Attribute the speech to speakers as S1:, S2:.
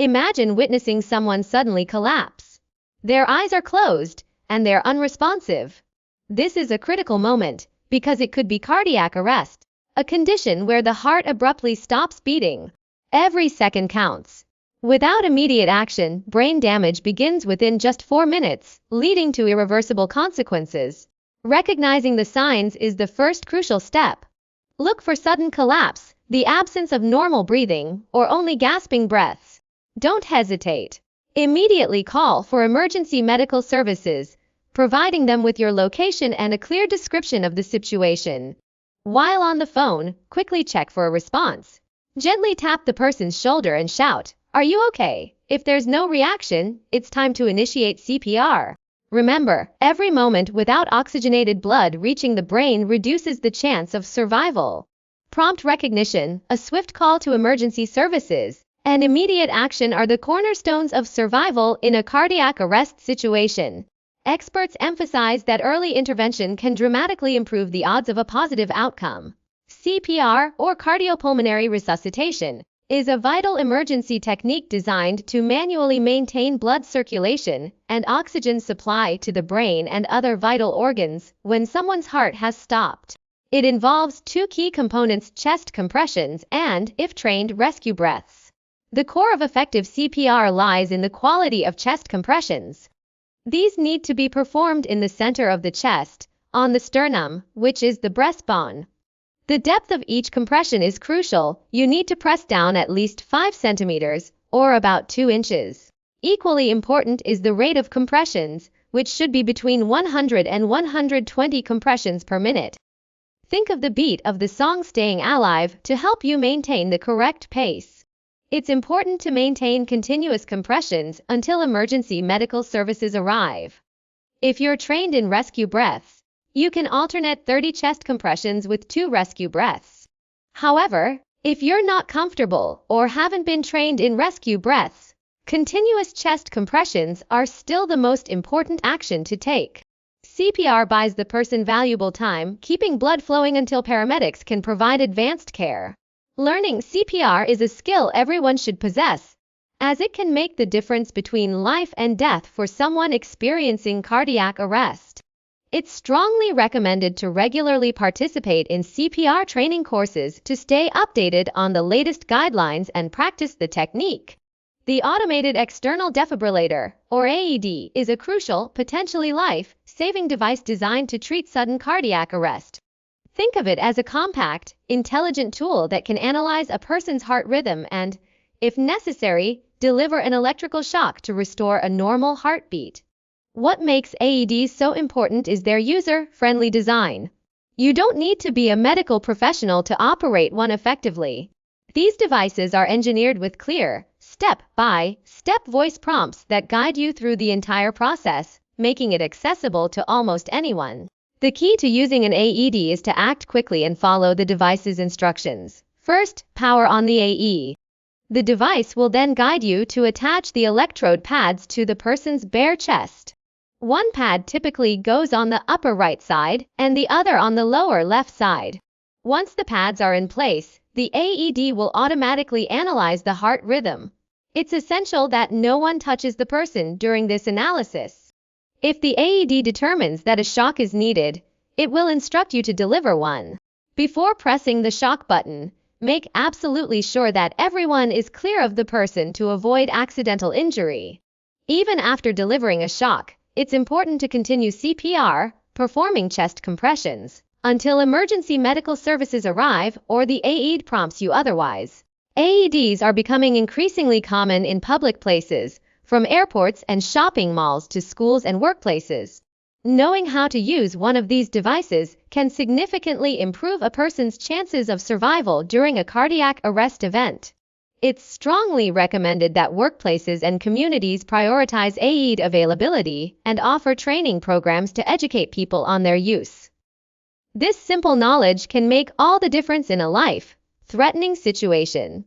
S1: Imagine witnessing someone suddenly collapse. Their eyes are closed, and they're unresponsive. This is a critical moment, because it could be cardiac arrest, a condition where the heart abruptly stops beating. Every second counts. Without immediate action, brain damage begins within just 4 minutes, leading to irreversible consequences. Recognizing the signs is the first crucial step. Look for sudden collapse, the absence of normal breathing, or only gasping breaths. Don't hesitate. Immediately call for emergency medical services, providing them with your location and a clear description of the situation. While on the phone, quickly check for a response. Gently tap the person's shoulder and shout, "Are you okay?" If there's no reaction, it's time to initiate CPR. Remember, every moment without oxygenated blood reaching the brain reduces the chance of survival. Prompt recognition, a swift call to emergency services, and immediate action are the cornerstones of survival in a cardiac arrest situation. Experts emphasize that early intervention can dramatically improve the odds of a positive outcome. CPR, or cardiopulmonary resuscitation, is a vital emergency technique designed to manually maintain blood circulation and oxygen supply to the brain and other vital organs when someone's heart has stopped. It involves 2 key components: chest compressions and, if trained, rescue breaths. The core of effective CPR lies in the quality of chest compressions. These need to be performed in the center of the chest, on the sternum, which is the breastbone. The depth of each compression is crucial. You need to press down at least 5 centimeters, or about 2 inches. Equally important is the rate of compressions, which should be between 100 and 120 compressions per minute. Think of the beat of the song "Staying Alive" to help you maintain the correct pace. It's important to maintain continuous compressions until emergency medical services arrive. If you're trained in rescue breaths, you can alternate 30 chest compressions with 2 rescue breaths. However, if you're not comfortable or haven't been trained in rescue breaths, continuous chest compressions are still the most important action to take. CPR buys the person valuable time, keeping blood flowing until paramedics can provide advanced care. Learning CPR is a skill everyone should possess, as it can make the difference between life and death for someone experiencing cardiac arrest. It's strongly recommended to regularly participate in CPR training courses to stay updated on the latest guidelines and practice the technique. The automated external defibrillator, or AED, is a crucial, potentially life-saving device designed to treat sudden cardiac arrest. Think of it as a compact, intelligent tool that can analyze a person's heart rhythm and, if necessary, deliver an electrical shock to restore a normal heartbeat. What makes AEDs so important is their user-friendly design. You don't need to be a medical professional to operate one effectively. These devices are engineered with clear, step-by-step voice prompts that guide you through the entire process, making it accessible to almost anyone. The key to using an AED is to act quickly and follow the device's instructions. First, power on the AE. The device will then guide you to attach the electrode pads to the person's bare chest. One pad typically goes on the upper right side and the other on the lower left side. Once the pads are in place, the AED will automatically analyze the heart rhythm. It's essential that no one touches the person during this analysis. If the AED determines that a shock is needed, it will instruct you to deliver one. Before pressing the shock button, make absolutely sure that everyone is clear of the person to avoid accidental injury. Even after delivering a shock, it's important to continue CPR, performing chest compressions, until emergency medical services arrive or the AED prompts you otherwise. AEDs are becoming increasingly common in public places, from airports and shopping malls to schools and workplaces. Knowing how to use one of these devices can significantly improve a person's chances of survival during a cardiac arrest event. It's strongly recommended that workplaces and communities prioritize AED availability and offer training programs to educate people on their use. This simple knowledge can make all the difference in a life-threatening situation.